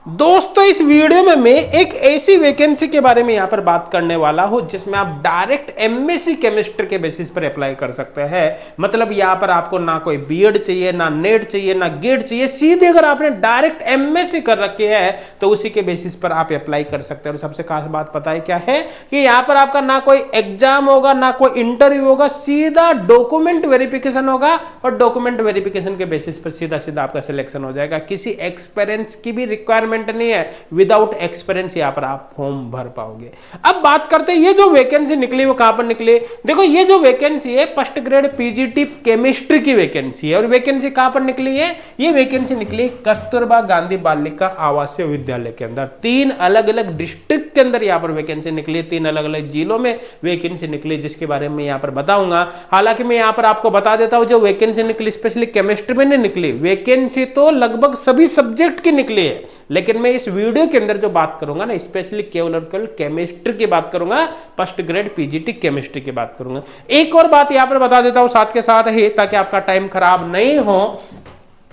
दोस्तों इस वीडियो में मैं एक ऐसी वैकेंसी के बारे में यहां पर बात करने वाला हूं जिसमें आप डायरेक्ट एमएससी केमिस्ट्री के बेसिस पर अप्लाई कर सकते हैं। मतलब यहां पर आपको ना कोई बीएड चाहिए, ना नेट चाहिए, ना गेट चाहिए, सीधे अगर आपने डायरेक्ट एमएससी कर रखी है तो उसी के बेसिस पर आप अप्लाई कर सकते हैं। और सबसे खास बात पता है क्या है कि यहां पर आपका ना कोई एग्जाम होगा, ना कोई इंटरव्यू होगा, सीधा डॉक्यूमेंट वेरिफिकेशन होगा और डॉक्यूमेंट वेरिफिकेशन के बेसिस पर सीधा सीधा आपका सिलेक्शन हो जाएगा। किसी एक्सपीरियंस की भी रिक्वायरमेंट नहीं है, विदाउट एक्सपीरियंस यहां पर आप फॉर्म भर पाओगे। अब बात करते हैं ये जो वैकेंसी निकली वो कहां पर निकली। देखो ये जो वैकेंसी है फर्स्ट ग्रेड पीजीटी केमिस्ट्री की वैकेंसी है। और वैकेंसी कहां पर निकली है? ये वैकेंसी निकली कस्तूरबा गांधी बालिका आवासीय विद्यालय के अंदर। 3 अलग अलग डिस्ट्रिक्ट के अंदर यहां पर वैकेंसी निकली, 3 अलग अलग जिलों में वैकेंसी निकली, जिसके बारे में यहां पर बताऊंगा। हालांकि मैं यहां पर आपको बता देता हूं जो वैकेंसी निकली स्पेशली केमिस्ट्री में नहीं निकली, वैकेंसी तो लगभग सभी सब्जेक्ट की निकली है। लेकिन मैं इस वीडियो के अंदर जो बात करूंगा ना स्पेशली केवल और केवल केमिस्ट्री की बात करूंगा, फर्स्ट ग्रेड पीजीटी केमिस्ट्री की बात करूंगा। एक और बात यहां पर बता देता हूं साथ के साथ ही, ताकि आपका टाइम खराब नहीं हो,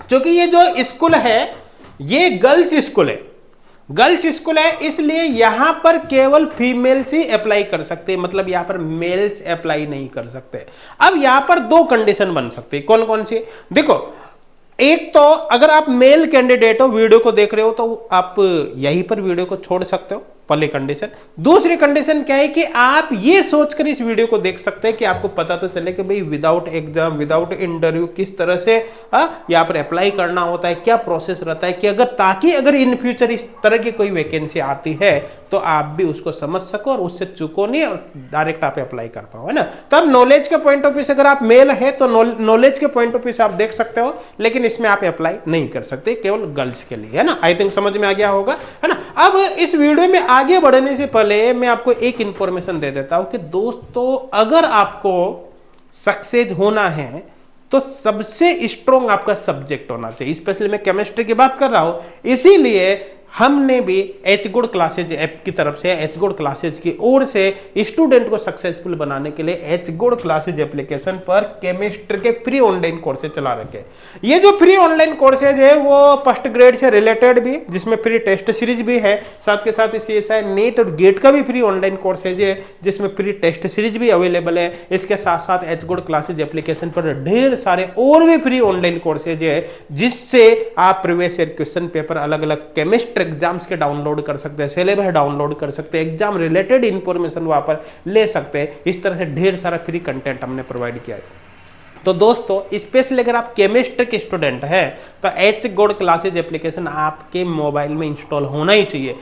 क्योंकि ये जो स्कूल है ये गर्ल्स स्कूल है, गर्ल्स स्कूल है, इसलिए यहां पर केवल फीमेल्स ही अप्लाई कर सकते हैं। मतलब यहां पर मेल्स अप्लाई नहीं कर सकते। अब यहां पर 2 कंडीशन बन सकती है। कौन कौन सी? देखो, एक तो अगर आप मेल कैंडिडेट हो, वीडियो को देख रहे हो, तो आप यहीं पर वीडियो को छोड़ सकते हो, पहली कंडीशन। दूसरी कंडीशन क्या है कि आप ये सोचकर इस वीडियो को देख सकते हैं कि आपको पता तो चले कि भाई विदाउट एग्जाम, विदाउट इंटरव्यू किस तरह से यहाँ पर अप्लाई करना होता है, क्या प्रोसेस रहता है, कि अगर इन फ्यूचर इस तरह की कोई वैकेंसी आती है तो आप भी उसको समझ सको और उससे चूको नहीं और डायरेक्ट आप अप्लाई कर पाओ, है ना। तो अब नॉलेज के पॉइंट ऑफ व्यू से अगर आप मेल है तो नॉलेज के पॉइंट ऑफ व्यू से आप देख सकते हो, लेकिन इसमें आप अप्लाई नहीं कर सकते, केवल गर्ल्स के लिए, है ना। आई थिंक समझ में आ गया होगा, है ना। अब इस वीडियो में आगे बढ़ने से पहले मैं आपको एक इंफॉर्मेशन दे देता हूं कि दोस्तों अगर आपको सक्सेस होना है तो सबसे स्ट्रॉन्ग आपका सब्जेक्ट होना चाहिए। स्पेशली मैं केमिस्ट्री की बात कर रहा हूं, इसीलिए हमने भी एच गुड क्लासेज ऐप की तरफ से, एच गुड क्लासेज की ओर से स्टूडेंट को सक्सेसफुल बनाने के लिए एच गुड क्लासेज एप्लीकेशन पर केमिस्ट्री के फ्री ऑनलाइन कोर्सेज चला रखे। ये जो फ्री ऑनलाइन कोर्सेज है वो फर्स्ट ग्रेड से रिलेटेड भी, जिसमें फ्री टेस्ट सीरीज भी है, साथ के साथ CSI नेट और गेट का भी फ्री ऑनलाइन कोर्सेज है जिसमें फ्री टेस्ट सीरीज भी अवेलेबल है। इसके साथ साथ एच गुड क्लासेज एप्लीकेशन पर ढेर सारे और भी फ्री ऑनलाइन कोर्सेज है, जिससे आप प्रीवियस ईयर क्वेश्चन पेपर अलग अलग केमिस्ट्री एग्जाम्स के डाउनलोड कर सकते हैं, सिलेबस डाउनलोड कर सकते हैं, एग्जाम रिलेटेड इंफॉर्मेशन वहां पर ले सकते हैं। इस तरह से ढेर सारा फ्री कंटेंट हमने प्रोवाइड किया है। तो दोस्तों स्पेशली अगर आप केमिस्ट्री के स्टूडेंट हैं तो एच गुड क्लासेज एप्लीकेशन आपके मोबाइल में इंस्टॉल होना ही चाहिए,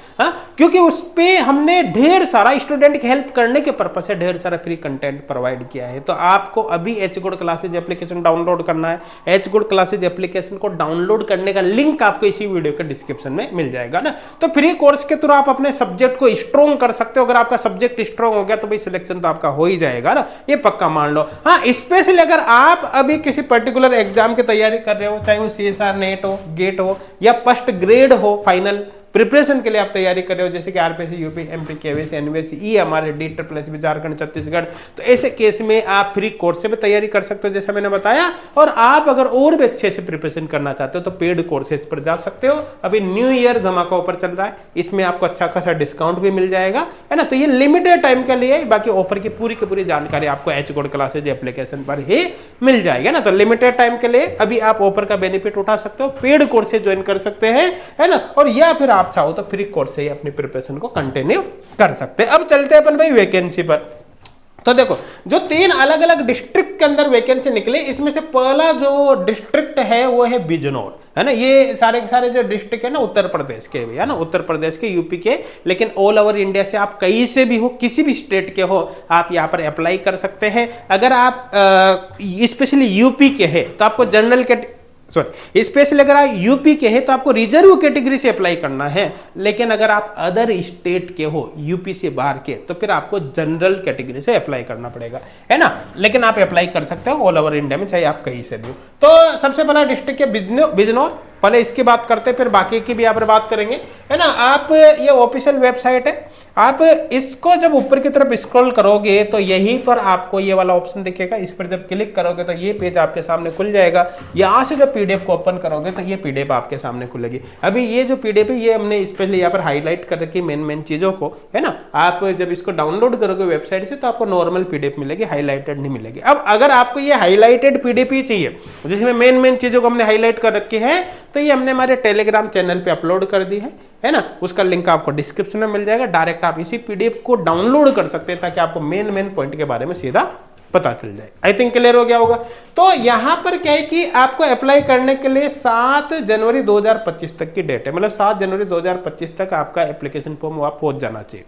क्योंकि उस पे हमने ढेर सारा स्टूडेंट की हेल्प करने के पर्पज से ढेर सारा फ्री कंटेंट प्रोवाइड किया है। तो आपको अभी H good classes application download करना है। एच गुड क्लासेज एप्लीकेशन को डाउनलोड करने का लिंक आपको इसी वीडियो के डिस्क्रिप्शन में मिल जाएगा ना। तो फ्री कोर्स के थ्रू आप अपने सब्जेक्ट को स्ट्रॉन्ग कर सकते हो। अगर आपका सब्जेक्ट स्ट्रॉन्ग हो गया तो भाई सिलेक्शन तो आपका हो ही जाएगा ना, ये पक्का मान लो। हाँ, स्पेशली अगर आप अभी किसी पर्टिकुलर एग्जाम की तैयारी कर रहे हो, चाहे वो CSR नेट हो, गेट हो या फर्स्ट ग्रेड हो, फाइनल प्रिपरेशन के लिए आप तैयारी कर रहे हो, जैसे कि RPSC, UP, MP, KVS, NVS, EMR, DSSB, Jharkhand, Chhattisgarh, तो ऐसे केस में आप फ्री कोर्स से भी तैयारी कर सकते हो जैसा मैंने बताया। और आप अगर और भी अच्छे से प्रिपरेशन करना चाहते हो तो पेड कोर्सेज पर जा सकते हो। अभी न्यू ईयर धमाका ऑफर चल रहा है, इसमें आपको अच्छा खासा डिस्काउंट भी मिल जाएगा, है ना। तो ये लिमिटेड टाइम के लिए, बाकी ऑफर की पूरी जानकारी आपको एच गुड क्लासेज एप्लीकेशन पर ही मिल जाएगा ना। तो लिमिटेड टाइम के लिए अभी आप ऑफर का बेनिफिट उठा सकते हो, पेड कोर्सेज ज्वाइन कर सकते हैं, है ना। और या फिर आप चाहो तो फ्री कोर्स से ही अपनी प्रिपरेशन को कंटिन्यू कर सकते हैं। अब चलते हैं अपन भाई वैकेंसी पर। तो देखो जो 3 अलग अलग डिस्ट्रिक्ट के अंदर वैकेंसी निकले, इसमें से पहला जो डिस्ट्रिक्ट है वो है बिजनौर, है ना। ये सारे के सारे जो डिस्ट्रिक्ट है ना उत्तर प्रदेश के भी, है ना, उत्तर प्रदेश के, यूपी के, लेकिन ऑल ओवर इंडिया से आप कहीं से भी हो, किसी भी स्टेट के हो, आप यहाँ पर अप्लाई कर सकते हैं। अगर आप स्पेशली यूपी के हैं तो आपको जनरल स्पेशली अगर आप यूपी के हैं तो आपको रिजर्व कैटेगरी से अप्लाई करना है। लेकिन अगर आप अदर स्टेट के हो, यूपी से बाहर के, तो फिर आपको जनरल कैटेगरी से अप्लाई करना पड़ेगा, है ना। लेकिन आप अप्लाई कर सकते हो ऑल ओवर इंडिया में, चाहे आप कहीं से भी हो। तो सबसे पहला डिस्ट्रिक्ट है बिजनौर। पहले इसकी बात करते हैं, फिर बाकी की भी यहाँ पर बात करेंगे, है ना। आप ये ऑफिशियल वेबसाइट है, आप इसको जब ऊपर की तरफ स्क्रॉल करोगे तो यहीं पर आपको ये वाला ऑप्शन दिखेगा, इस पर जब क्लिक करोगे तो ये पेज आपके सामने खुल जाएगा। यहाँ से जब पीडीएफ को ओपन करोगे तो ये पीडीएफ आपके सामने खुलेगी। अभी ये जो पीडीएफ है ये हमने स्पेशली यहाँ पर हाईलाइट कर रखी मेन चीजों को, है ना। आप जब इसको डाउनलोड करोगे वेबसाइट से तो आपको नॉर्मल पीडीएफ मिलेगी, हाईलाइटेड नहीं मिलेगी। अब अगर आपको ये हाईलाइटेड पीडीएफ ही चाहिए जिसमें मेन चीजों को हमने हाईलाइट कर रखी है, तो ये हमने हमारे टेलीग्राम चैनल पे अपलोड कर दी है ना। उसका लिंक आपको डिस्क्रिप्शन में मिल जाएगा, डायरेक्ट आप इसी पीडीएफ को डाउनलोड कर सकते हैं ताकि आपको मेन पॉइंट के बारे में सीधा पता चल जाए। आई थिंक क्लियर हो गया होगा। तो यहां पर क्या है कि आपको अप्लाई करने के लिए 7 जनवरी 2025 तक की डेट है, मतलब 7 जनवरी 2025 तक आपका एप्लीकेशन फॉर्म वहां पहुंच जाना चाहिए,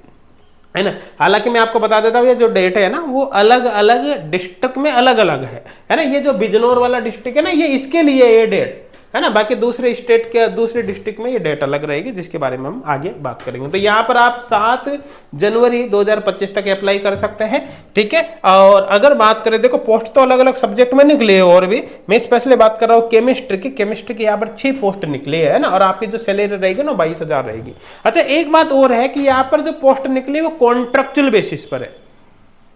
है ना। हालांकि मैं आपको बता देता हूं ये जो डेट है ना वो अलग अलग डिस्ट्रिक्ट में अलग अलग है ना। ये जो बिजनौर वाला डिस्ट्रिक्ट है ना ये इसके लिए ये डेट है ना, बाकी दूसरे स्टेट के दूसरे डिस्ट्रिक्ट में ये डेट अलग रहेगी जिसके बारे में हम आगे बात करेंगे। तो यहाँ पर आप 7 जनवरी 2025 तक अप्लाई कर सकते हैं, ठीक है। और अगर बात करें, देखो पोस्ट तो अलग अलग सब्जेक्ट में निकले है, और भी मैं स्पेशली बात कर रहा हूँ केमिस्ट्री की यहाँ पर 6 पोस्ट निकली है ना, और आपकी जो सैलरी रहेगी ना 22,000 रहेगी। अच्छा एक बात और है कि यहाँ पर जो पोस्ट निकली वो कॉन्ट्रेक्चुअल बेसिस पर है,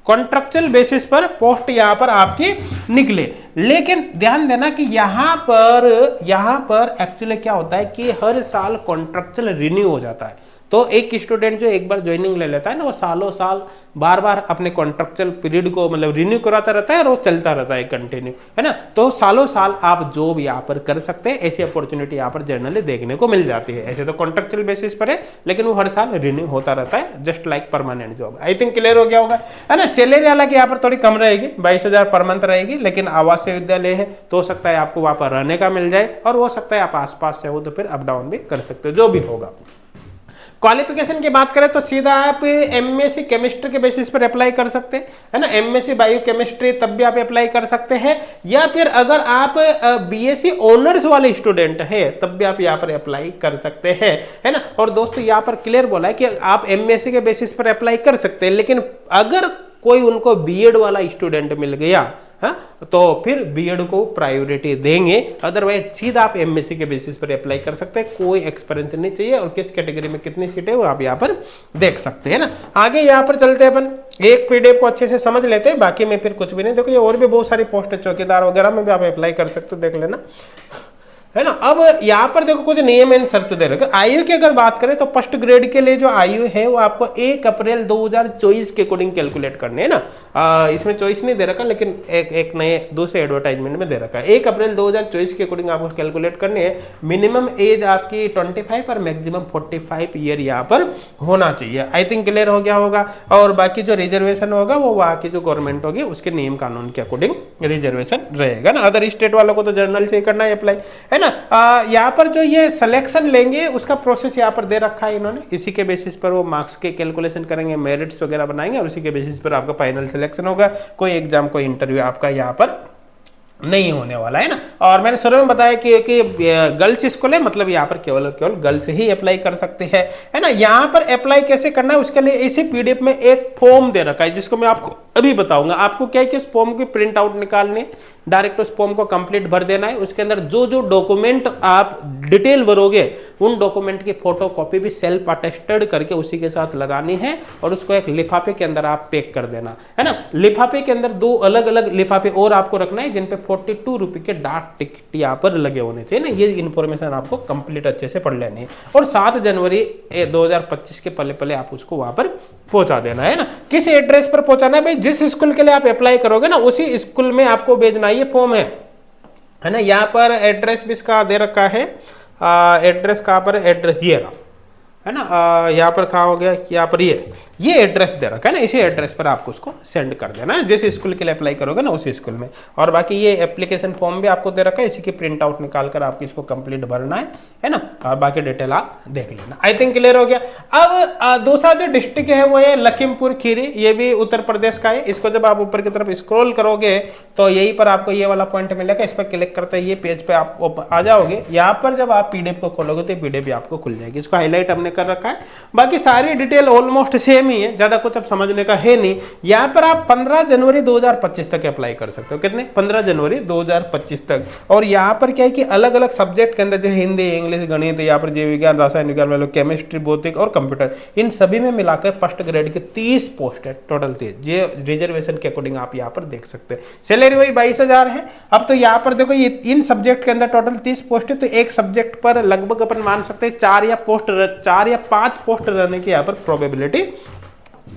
कॉन्ट्रेक्चुअल बेसिस पर पोस्ट यहां पर आपकी निकले। लेकिन ध्यान देना कि यहां पर एक्चुअली क्या होता है कि हर साल कॉन्ट्रेक्चुअल रिन्यू हो जाता है। तो एक स्टूडेंट जो एक बार ज्वाइनिंग ले लेता है ना वो सालों साल बार बार अपने कॉन्ट्रेक्चुअल पीरियड को मतलब रिन्यू कराता रहता है और वो चलता रहता है कंटिन्यू, है ना। तो सालों साल आप जॉब यहाँ पर कर सकते हैं, ऐसी अपॉर्चुनिटी यहाँ पर जनरली देखने को मिल जाती है। ऐसे तो कॉन्ट्रेक्चुअल बेसिस पर है लेकिन वो हर साल रिन्यू होता रहता है, just like permanent job. I think clear हो गया होगा, है ना। सैलरी हालांकि यहाँ पर थोड़ी कम रहेगी, 22,000 पर मंथ रहेगी, लेकिन आवासीय विद्यालय है तो हो सकता है आपको वहां पर रहने का मिल जाए, और हो सकता है आप आसपास से हो तो फिर अप डाउन भी कर सकते हो, जो भी होगा। क्वालिफिकेशन की बात करें तो सीधा आप एमएससी केमिस्ट्री के बेसिस पर अप्लाई कर सकते हैं, है ना। एमएससी बायो केमिस्ट्री तब भी आप अप्लाई कर सकते हैं, या फिर अगर आप बीएससी ऑनर्स वाले स्टूडेंट है तब भी आप यहाँ पर अप्लाई कर सकते हैं, है ना। और दोस्तों यहाँ पर क्लियर बोला है कि आप एमएससी के बेसिस पर अप्लाई कर सकते हैं, लेकिन अगर कोई उनको बीएड वाला स्टूडेंट मिल गया तो फिर बीएड को प्रायोरिटी देंगे, अदरवाइज सीधा आप एमएससी के बेसिस पर अप्लाई कर सकते हैं। कोई एक्सपीरियंस नहीं चाहिए, और किस कैटेगरी में कितनी सीटें वो आप यहाँ पर देख सकते हैं ना। आगे यहाँ पर चलते हैं, अपन एक पीडीएफ को अच्छे से समझ लेते हैं, बाकी में फिर कुछ भी नहीं। देखो ये और भी बहुत सारी पोस्ट है, चौकीदार वगैरह में भी आप अप्लाई कर सकते हो, देख लेना, है ना। अब यहाँ पर देखो कुछ नियम एंड शर्त दे रखे। आयु की अगर बात करें तो फर्स्ट ग्रेड के लिए जो आयु है वो आपको 1 अप्रैल 2024 के अकॉर्डिंग कैलकुलेट करने है ना। इसमें चॉइस नहीं दे रखा, लेकिन एक नए दूसरे एडवर्टाइजमेंट में दे रखा है 1 अप्रैल 2024 के अकॉर्डिंग आपको कैलकुलेट करने है। मिनिमम एज आपकी 25 और मैक्सिमम 45 ईयर यहाँ पर होना चाहिए। आई थिंक क्लियर हो गया होगा। और बाकी जो रिजर्वेशन होगा वो वहाँ की जो गवर्नमेंट होगी उसके नियम कानून के अकॉर्डिंग रिजर्वेशन रहेगा ना। अदर स्टेट वालों को तो जनरल से करना है अप्लाई, है ना। यहाँ पर जो ये सिलेक्शन लेंगे उसका प्रोसेस यहाँ पर दे रखा है इन्होंने, इसी के बेसिस पर वो मार्क्स के कैलकुलेशन करेंगे, मेरिट्स वगैरह बनाएंगे, और उसी के बेसिस पर आपका फाइनल सिलेक्शन होगा। कोई एग्जाम कोई इंटरव्यू आपका यहाँ पर नहीं होने वाला, है ना। और मैंने शुरू में बताया कि गर्ल्स स्कूल है, मतलब यहाँ पर केवल गर्ल्स ही अप्लाई कर सकते हैं, है ना। यहाँ पर अप्लाई कैसे करना है उसके लिए इसी पीडीएफ में एक फॉर्म दे रखा है जिसको मैं आपको अभी बताऊंगा। आपको क्या है कि उस फॉर्म की प्रिंट आउट निकालनी है, डायरेक्ट उस फॉर्म को कंप्लीट भर देना है। उसके अंदर जो जो डॉक्यूमेंट आप डिटेल भरोगे उन डॉक्यूमेंट की फोटो कॉपी भी सेल्फ अटेस्टेड करके उसी के साथ लगानी है, और उसको एक लिफाफे के अंदर आप पैक कर देना, है ना। लिफाफे के अंदर 2 अलग अलग लिफाफे और आपको रखना है जिन पे 42 रुपए के डाक टिकट यहाँ पर लगे होने चाहिए ना। ये इन्फॉर्मेशन आपको कंप्लीट अच्छे से पढ़ लेनी है, और 7 जनवरी 2025 के पहले आप उसको वहां पर पहुंचा देना, है ना। किस एड्रेस पर पहुंचाना है भाई, जिस स्कूल के लिए आप अप्लाई करोगे ना उसी स्कूल में आपको भेजना है। ये फॉर्म है ना। यहाँ पर एड्रेस भी इसका दे रखा है, एड्रेस कहाँ पर, एड्रेस ये रहा, है ना। यहाँ पर कहाँ हो गया, यहाँ पर ये एड्रेस दे रखा है ना, इसी एड्रेस पर आपको उसको सेंड कर देना है जिस स्कूल के लिए अप्लाई करोगे ना उसी स्कूल में। और बाकी ये एप्लीकेशन फॉर्म भी आपको दे रखा है, इसी की प्रिंट आउट निकाल कर आपको इसको कंप्लीट भरना है ना। और बाकी डिटेल आप देख लेना। आई थिंक क्लियर हो गया। अब दूसरा जो डिस्ट्रिक्ट है वो है लखीमपुर खीरी, ये भी उत्तर प्रदेश का है। इसको जब आप ऊपर की तरफ स्क्रॉल करोगे तो यहीं पर आपको ये वाला पॉइंट मिलेगा, इस पर क्लिक करते ही ये पेज पे आप आ जाओगे। यहाँ पर जब आप पीडीएफ को खोलोगे तो पीडीएफ आपको खुल जाएगी। इसको हाईलाइट हमने हमने कर रखा है। बाकी सारी डिटेल ऑलमोस्ट सेम ही है, ज्यादा कुछ अब समझने का है नहीं। यहाँ पर आप 15 जनवरी 2025 तक अप्लाई कर सकते हो। कितने? 15 जनवरी 2025 तक। और यहाँ पर क्या है कि अलग अलग सब्जेक्ट के अंदर जो हिंदी, इंग्लिश, गणित, यहाँ पर जीव विज्ञान, रासायन विज्ञान वालों, केमिस्ट्री, भौतिक और कंप्यूटर, इन सभी में मिलाकर फर्स्ट ग्रेड के 30 पोस्ट है टोटल 30। ये रिजर्वेशन के अकॉर्डिंग आप यहाँ पर देख सकते हैं। सैलरी वही 22,000 है। अब तो यहाँ पर देखो, ये इन सब्जेक्ट के अंदर टोटल 30 पोस्ट है, तो एक सब्जेक्ट पर लगभग अपन मान सकते हैं 4 या 5 पोस्ट रहने की यहाँ पर प्रोबेबिलिटी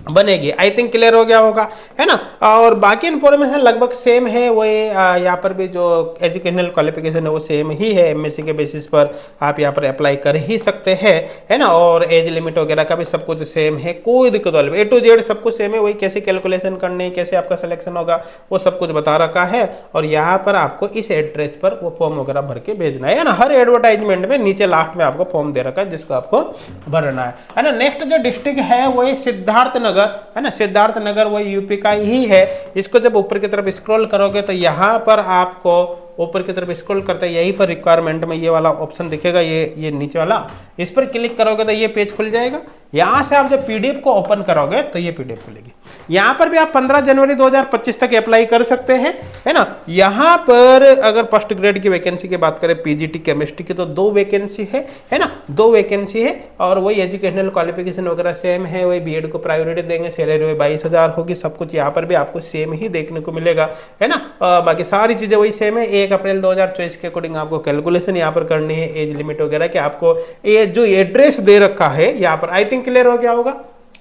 बनेगी। आई थिंक क्लियर हो गया होगा, है ना। और बाकी इन्फॉर्मेशन लगभग सेम है। वो यहाँ पर भी जो एजुकेशनल क्वालिफिकेशन है वो सेम ही है। एमएससी के बेसिस पर आप यहाँ पर अप्लाई कर ही सकते हैं, है ना। और एज लिमिट वगैरह का भी सब कुछ सेम है, कोई दिक्कत वाली A to Z सब कुछ सेम है। वही कैसे कैलकुलेशन करनी है, कैसे आपका सिलेक्शन होगा, वो सब कुछ बता रखा है। और यहाँ पर आपको इस एड्रेस पर वो फॉर्म वगैरह भर के भेजना है ना। हर एडवर्टाइजमेंट में नीचे लास्ट में आपको फॉर्म दे रखा है जिसको आपको भरना है ना। नेक्स्ट जो डिस्ट्रिक्ट है वो सिद्धार्थ नगर, है ना। सिद्धार्थ नगर वो यूपी का ही है। इसको जब ऊपर की तरफ स्क्रॉल करोगे तो यहाँ पर आपको ऊपर की तरफ स्क्रॉल करते हैं, यहीं पर रिक्वायरमेंट में ये वाला ऑप्शन दिखेगा, ये नीचे वाला, इस पर क्लिक करोगे तो ये पेज खुल जाएगा। यहाँ से आप जब पीडीएफ को ओपन करोगे तो ये पीडीएफ खुलेगी। यहाँ पर भी आप 15 जनवरी 2025 तक अप्लाई कर सकते हैं, है ना। यहाँ पर अगर फर्स्ट ग्रेड की वैकेंसी की बात करें पीजीटी केमिस्ट्री की तो 2 वैकेंसी है ना, 2 वैकेंसी है। और वही एजुकेशनल क्वालिफिकेशन वगैरह सेम है, वही बीएड को प्रायोरिटी देंगे। सैलरी वही 22,000 होगी। सब कुछ यहाँ पर भी आपको सेम ही देखने को मिलेगा, है ना। बाकी सारी चीजें वही सेम है। 1 अप्रैल 2024 के अकॉर्डिंग आपको कैलकुलेशन यहाँ पर करनी है, एज लिमिट वगैरह के आपको ये जो एड्रेस दे रखा है यहाँ पर, आई थिंक क्लियर हो गया होगा,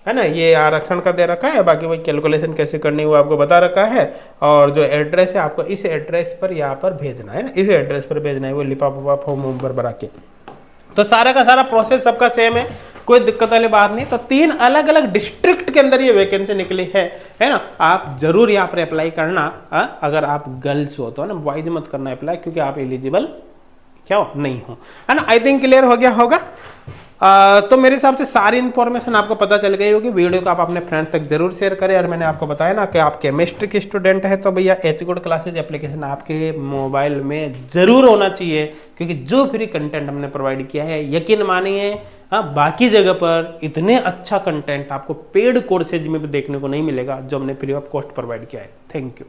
है ना। ये आरक्षण का दे रखा है, बाकी वही कैलकुलेशन कैसे करनी है वो आपको बता रखा है। और जो एड्रेस है आपको इस एड्रेस पर यहाँ पर भेजना है ना, इस एड्रेस पर भेजना है, वो लिफाफा फॉर्म पर भरा के। तो सारा का सारा प्रोसेस सबका सेम है, कोई दिक्कत वाली बात नहीं। तो 3 अलग अलग डिस्ट्रिक्ट के अंदर ये वैकेंसी निकली है ना। आप जरूर यहाँ पर अप्लाई करना। अगर आप गर्ल्स हो तो, है ना, बॉयज मत करना अप्लाई, क्योंकि आप एलिजिबल क्या हो नहीं हो, है ना। आई थिंक क्लियर हो गया होगा। तो मेरे हिसाब से सारी इन्फॉर्मेशन आपको पता चल गई होगी। वीडियो को आप अपने फ्रेंड्स तक जरूर शेयर करें। और मैंने आपको बताया ना कि आप केमिस्ट्री के स्टूडेंट है तो भैया एचगुड क्लासेज एप्लीकेशन आपके मोबाइल में जरूर होना चाहिए, क्योंकि जो फ्री कंटेंट हमने प्रोवाइड किया है, यकीन मानिए बाकी जगह पर इतने अच्छा कंटेंट आपको पेड कोर्सेज में भी देखने को नहीं मिलेगा जो हमने फ्री ऑफ कॉस्ट प्रोवाइड किया है। Thank you.